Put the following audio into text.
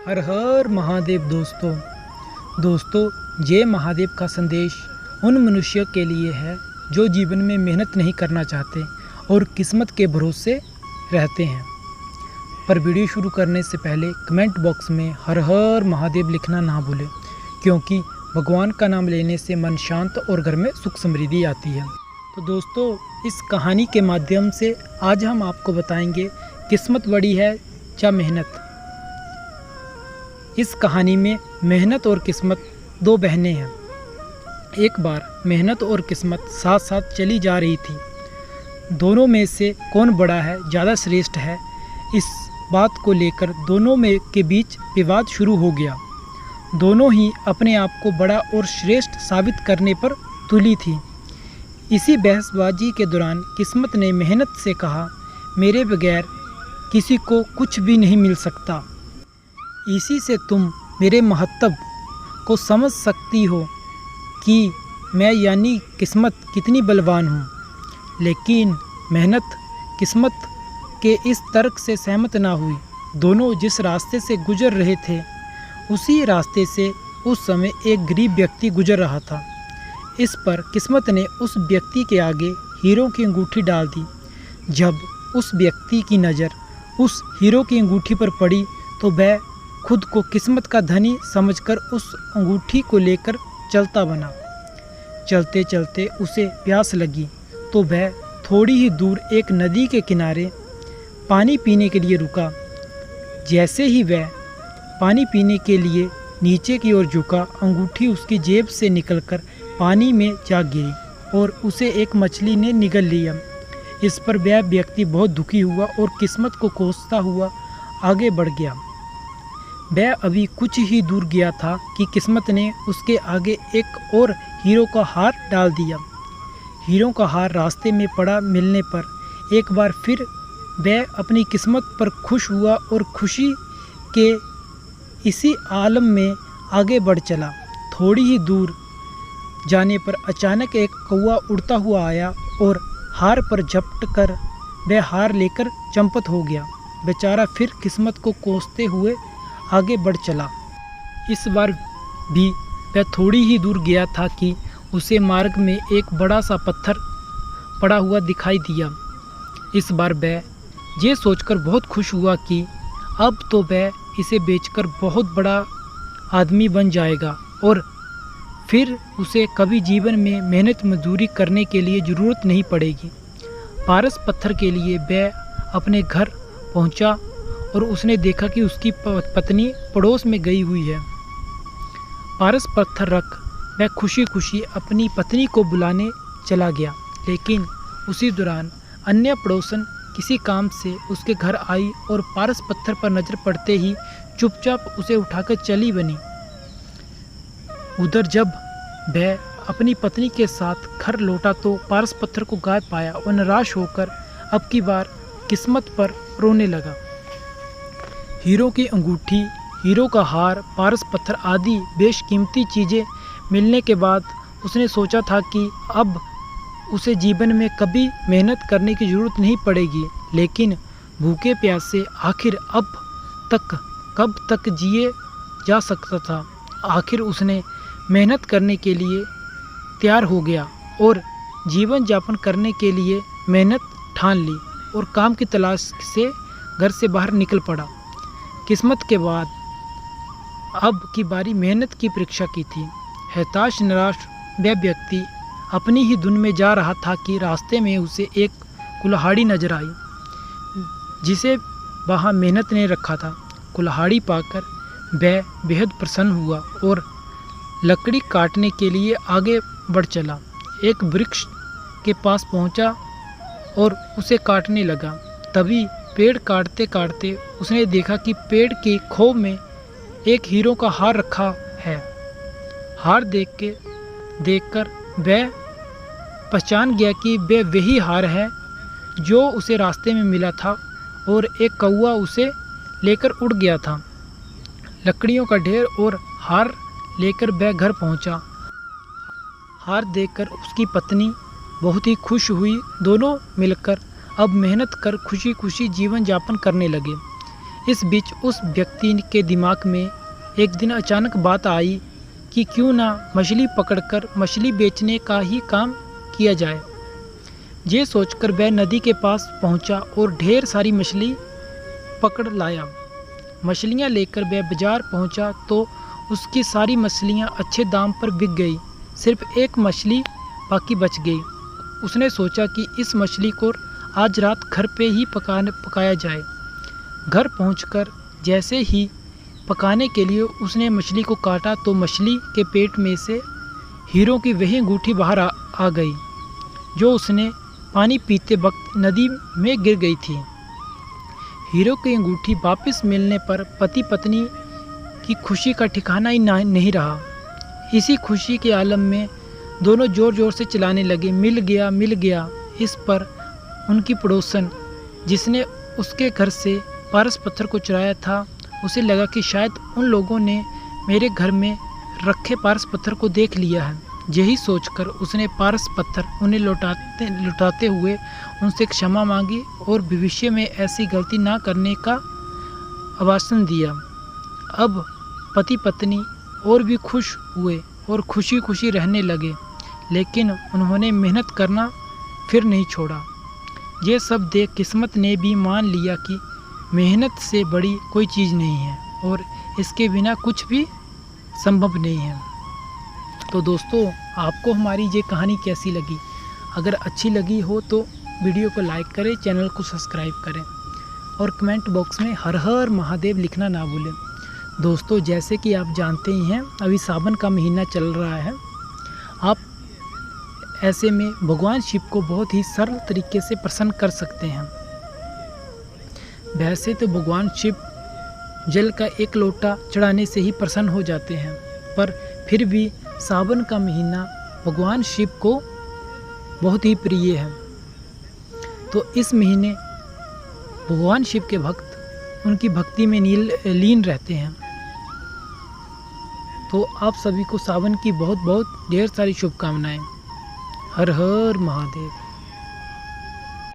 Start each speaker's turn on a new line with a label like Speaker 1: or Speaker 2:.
Speaker 1: हर हर महादेव। दोस्तों जय महादेव का संदेश उन मनुष्यों के लिए है जो जीवन में मेहनत नहीं करना चाहते और किस्मत के भरोसे रहते हैं। पर वीडियो शुरू करने से पहले कमेंट बॉक्स में हर हर महादेव लिखना ना भूलें, क्योंकि भगवान का नाम लेने से मन शांत और घर में सुख समृद्धि आती है। तो दोस्तों, इस कहानी के माध्यम से आज हम आपको बताएंगे किस्मत बड़ी है या मेहनत। इस कहानी में मेहनत और किस्मत दो बहनें हैं। एक बार मेहनत और किस्मत साथ साथ चली जा रही थी। दोनों में से कौन बड़ा है, ज़्यादा श्रेष्ठ है, इस बात को लेकर दोनों में के बीच विवाद शुरू हो गया। दोनों ही अपने आप को बड़ा और श्रेष्ठ साबित करने पर तुली थी। इसी बहसबाजी के दौरान किस्मत ने मेहनत से कहा, मेरे बगैर किसी को कुछ भी नहीं मिल सकता। इसी से तुम मेरे महत्व को समझ सकती हो कि मैं यानी किस्मत कितनी बलवान हूँ। लेकिन मेहनत किस्मत के इस तर्क से सहमत ना हुई। दोनों जिस रास्ते से गुजर रहे थे उसी रास्ते से उस समय एक गरीब व्यक्ति गुजर रहा था। इस पर किस्मत ने उस व्यक्ति के आगे हीरो की अंगूठी डाल दी। जब उस व्यक्ति की नज़र उस हीरो की अंगूठी पर पड़ी तो वह खुद को किस्मत का धनी समझकर उस अंगूठी को लेकर चलता बना। चलते चलते उसे प्यास लगी तो वह थोड़ी ही दूर एक नदी के किनारे पानी पीने के लिए रुका। जैसे ही वह पानी पीने के लिए नीचे की ओर झुका, अंगूठी उसकी जेब से निकलकर पानी में जा गिरी और उसे एक मछली ने निगल लिया। इस पर वह व्यक्ति बहुत दुखी हुआ और किस्मत को कोसता हुआ आगे बढ़ गया। वह अभी कुछ ही दूर गया था कि किस्मत ने उसके आगे एक और हीरो का हार डाल दिया। हीरो का हार रास्ते में पड़ा मिलने पर एक बार फिर वह अपनी किस्मत पर खुश हुआ और खुशी के इसी आलम में आगे बढ़ चला। थोड़ी ही दूर जाने पर अचानक एक कौवा उड़ता हुआ आया और हार पर झपट कर वह हार लेकर चंपत हो गया। बेचारा फिर किस्मत को कोसते हुए आगे बढ़ चला। इस बार भी वह थोड़ी ही दूर गया था कि उसे मार्ग में एक बड़ा सा पत्थर पड़ा हुआ दिखाई दिया। इस बार वह ये सोचकर बहुत खुश हुआ कि अब तो वह इसे बेचकर बहुत बड़ा आदमी बन जाएगा और फिर उसे कभी जीवन में मेहनत मजदूरी करने के लिए ज़रूरत नहीं पड़ेगी। पारस पत्थर के लिए वह अपने घर पहुंचा और उसने देखा कि उसकी पत्नी पड़ोस में गई हुई है। पारस पत्थर रख वह खुशी खुशी अपनी पत्नी को बुलाने चला गया। लेकिन उसी दौरान अन्य पड़ोसन किसी काम से उसके घर आई और पारस पत्थर पर नज़र पड़ते ही चुपचाप उसे उठाकर चली बनी। उधर जब वह अपनी पत्नी के साथ घर लौटा तो पारस पत्थर को गायब पाया और निराश होकर अब की बार किस्मत पर रोने लगा। हीरो की अंगूठी, हीरो का हार, पारस पत्थर आदि बेशकीमती चीज़ें मिलने के बाद उसने सोचा था कि अब उसे जीवन में कभी मेहनत करने की ज़रूरत नहीं पड़ेगी। लेकिन भूखे प्यासे आखिर अब तक कब तक जिए जा सकता था। आखिर उसने मेहनत करने के लिए तैयार हो गया और जीवन यापन करने के लिए मेहनत ठान ली और काम की तलाश से घर से बाहर निकल पड़ा। किस्मत के बाद अब की बारी मेहनत की परीक्षा की थी। हताश निराश वह व्यक्ति अपनी ही धुन में जा रहा था कि रास्ते में उसे एक कुल्हाड़ी नजर आई जिसे वहाँ मेहनत ने रखा था। कुल्हाड़ी पाकर वह बेहद प्रसन्न हुआ और लकड़ी काटने के लिए आगे बढ़ चला। एक वृक्ष के पास पहुँचा और उसे काटने लगा। तभी पेड़ काटते काटते उसने देखा कि पेड़ की खो में एक हीरो का हार रखा है। हार देखकर वह पहचान गया कि वह वही हार है जो उसे रास्ते में मिला था और एक कौवा उसे लेकर उड़ गया था। लकड़ियों का ढेर और हार लेकर वह घर पहुंचा। हार देखकर उसकी पत्नी बहुत ही खुश हुई। दोनों मिलकर अब मेहनत कर खुशी खुशी जीवन यापन करने लगे। इस बीच उस व्यक्ति के दिमाग में एक दिन अचानक बात आई कि क्यों ना मछली पकड़कर मछली बेचने का ही काम किया जाए। ये सोचकर वह नदी के पास पहुंचा और ढेर सारी मछली पकड़ लाया। मछलियां लेकर वह बाजार पहुंचा तो उसकी सारी मछलियां अच्छे दाम पर बिक गई। सिर्फ एक मछली बाकी बच गई। उसने सोचा कि इस मछली को आज रात घर पे ही पकाया जाए। घर पहुंचकर जैसे ही पकाने के लिए उसने मछली को काटा तो मछली के पेट में से हीरो की वही अंगूठी बाहर आ गई जो उसने पानी पीते वक्त नदी में गिर गई थी। हीरो की अंगूठी वापस मिलने पर पति पत्नी की खुशी का ठिकाना ही नहीं रहा। इसी खुशी के आलम में दोनों ज़ोर ज़ोर से चिल्लाने लगे, मिल गया मिल गया। इस पर उनकी पड़ोसन जिसने उसके घर से पारस पत्थर को चुराया था, उसे लगा कि शायद उन लोगों ने मेरे घर में रखे पारस पत्थर को देख लिया है। यही सोचकर उसने पारस पत्थर उन्हें लौटाते हुए उनसे क्षमा मांगी और भविष्य में ऐसी गलती ना करने का आश्वासन दिया। अब पति पत्नी और भी खुश हुए और खुशी खुशी रहने लगे, लेकिन उन्होंने मेहनत करना फिर नहीं छोड़ा। ये सब देख किस्मत ने भी मान लिया कि मेहनत से बड़ी कोई चीज़ नहीं है और इसके बिना कुछ भी संभव नहीं है। तो दोस्तों, आपको हमारी ये कहानी कैसी लगी? अगर अच्छी लगी हो तो वीडियो को लाइक करें, चैनल को सब्सक्राइब करें और कमेंट बॉक्स में हर हर महादेव लिखना ना भूलें। दोस्तों, जैसे कि आप जानते ही हैं, अभी सावन का महीना चल रहा है। आप ऐसे में भगवान शिव को बहुत ही सरल तरीके से प्रसन्न कर सकते हैं। वैसे तो भगवान शिव जल का एक लोटा चढ़ाने से ही प्रसन्न हो जाते हैं, पर फिर भी सावन का महीना भगवान शिव को बहुत ही प्रिय है। तो इस महीने भगवान शिव के भक्त उनकी भक्ति में लीन रहते हैं। तो आप सभी को सावन की बहुत बहुत ढेर सारी शुभकामनाएं। हर हर महादेव।